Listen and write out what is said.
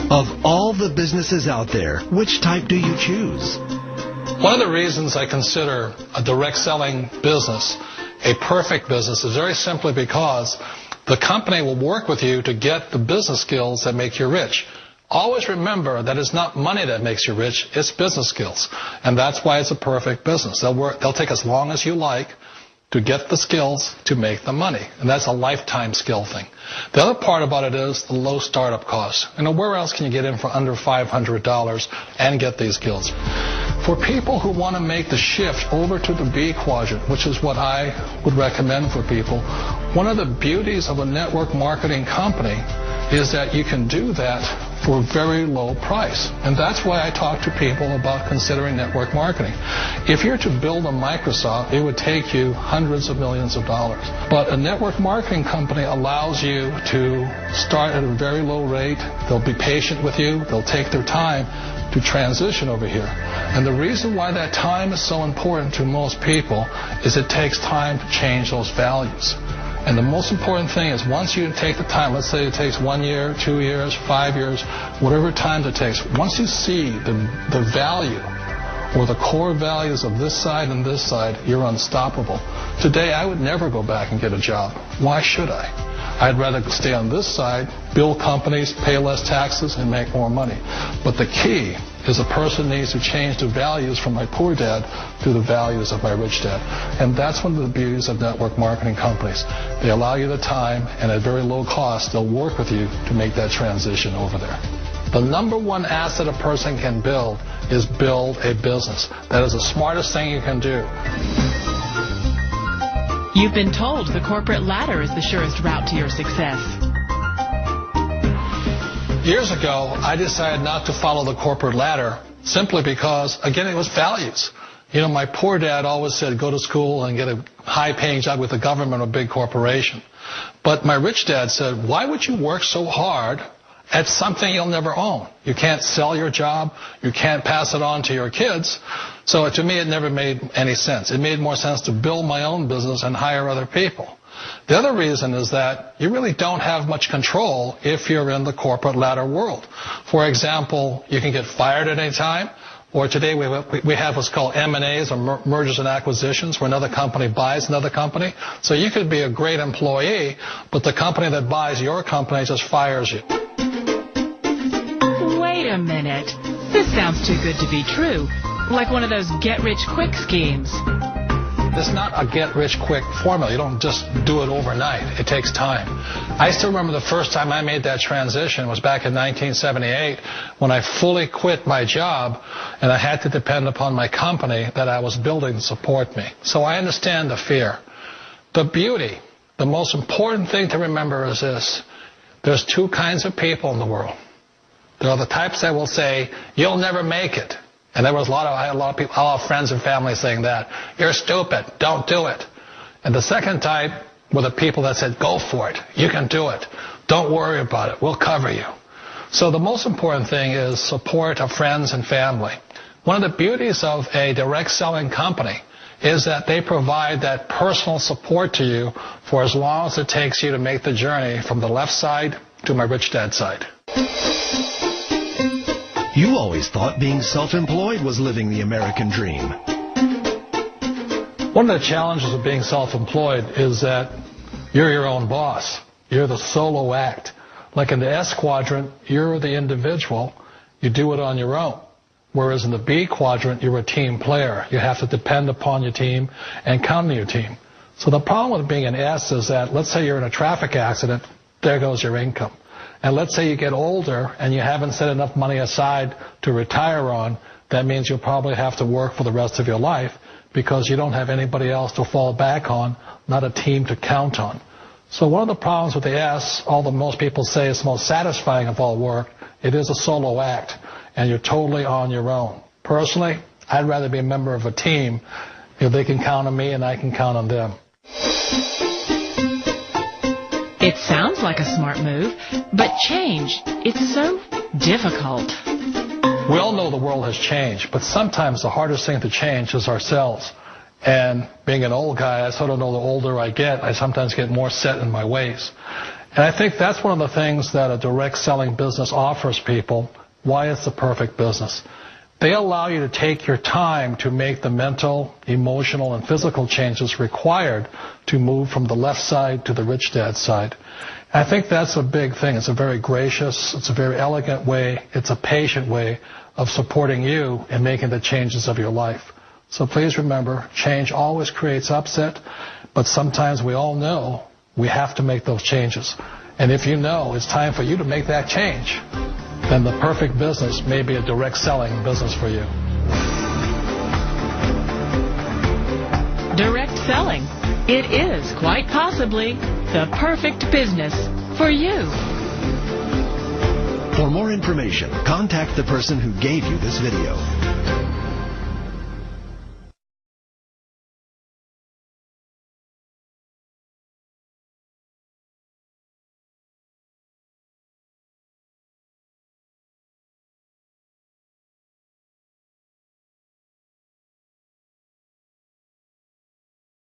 Of all the businesses out there, which type do you choose? One of the reasons I consider a direct selling business a perfect business is very simply because the company will work with you to get the business skills that make you rich. Always remember that it's not money that makes you rich, it's business skills. And that's why it's a perfect business. They'll take as long as you like to get the skills to make the money. And that's a lifetime skill thing. The other part about it is the low startup cost. Where else can you get in for under $500 and get these skills? For people who want to make the shift over to the B quadrant, which is what I would recommend for people, one of the beauties of a network marketing company is that you can do that for a very low price. And that's why I talk to people about considering network marketing. If you're to build a Microsoft, it would take you hundreds of millions of dollars. But a network marketing company allows you to start at a very low rate. They'll be patient with you. They'll take their time to transition over here. And the reason why that time is so important to most people is it takes time to change those values. And the most important thing is once you take the time, let's say it takes 1 year, 2 years, 5 years, whatever time it takes, once you see the value or the core values of this side and this side, you're unstoppable. Today, I would never go back and get a job. Why should I? I'd rather stay on this side, build companies, pay less taxes, and make more money. But the key is a person needs to change the values from my poor dad to the values of my rich dad. And that's one of the beauties of network marketing companies. They allow you the time, and at very low cost, they'll work with you to make that transition over there. The number one asset a person can build is build a business. That is the smartest thing you can do. You've been told the corporate ladder is the surest route to your success. Years ago, I decided not to follow the corporate ladder simply because, again, it was values. My poor dad always said, go to school and get a high-paying job with the government or a big corporation. But my rich dad said, why would you work so hard at something you'll never own? You can't sell your job. You can't pass it on to your kids. So to me, it never made any sense. It made more sense to build my own business and hire other people. The other reason is that you really don't have much control if you're in the corporate ladder world. For example, you can get fired at any time, or today we have what's called M&As, or mergers and acquisitions, where another company buys another company. So you could be a great employee, but the company that buys your company just fires you. Wait a minute. This sounds too good to be true. Like one of those get-rich-quick schemes. It's not a get-rich-quick formula. You don't just do it overnight. It takes time. I still remember the first time I made that transition was back in 1978 when I fully quit my job and I had to depend upon my company that I was building to support me. So I understand the fear. The beauty, the most important thing to remember is this. There's two kinds of people in the world. There are the types that will say, you'll never make it. And I had a lot of people, a lot of friends and family saying that. You're stupid. Don't do it. And the second type were the people that said, go for it. You can do it. Don't worry about it. We'll cover you. So the most important thing is support of friends and family. One of the beauties of a direct selling company is that they provide that personal support to you for as long as it takes you to make the journey from the left side to my rich dad side. You always thought being self-employed was living the American dream. One of the challenges of being self-employed is that you're your own boss. You're the solo act. Like in the S quadrant, you're the individual. You do it on your own. Whereas in the B quadrant, you're a team player. You have to depend upon your team and count on your team. So the problem with being an S is that, let's say you're in a traffic accident, there goes your income. And let's say you get older and you haven't set enough money aside to retire on, that means you'll probably have to work for the rest of your life because you don't have anybody else to fall back on, not a team to count on. So one of the problems with the S, although most people say it's the most satisfying of all work, it is a solo act, and you're totally on your own. Personally, I'd rather be a member of a team if they can count on me and I can count on them. It sounds like a smart move, but change, it's so difficult. We all know the world has changed, but sometimes the hardest thing to change is ourselves. And being an old guy, I sort of know the older I get, I sometimes get more set in my ways. And I think that's one of the things that a direct selling business offers people, why it's the perfect business. They allow you to take your time to make the mental, emotional, and physical changes required to move from the left side to the rich dad side. And I think that's a big thing. It's a very gracious, it's a very elegant way, it's a patient way of supporting you in making the changes of your life. So please remember, change always creates upset, but sometimes we all know we have to make those changes. And if you know it's time for you to make that change, then the perfect business may be a direct selling business for you. Direct selling. It is quite possibly the perfect business for you. For more information, contact the person who gave you this video.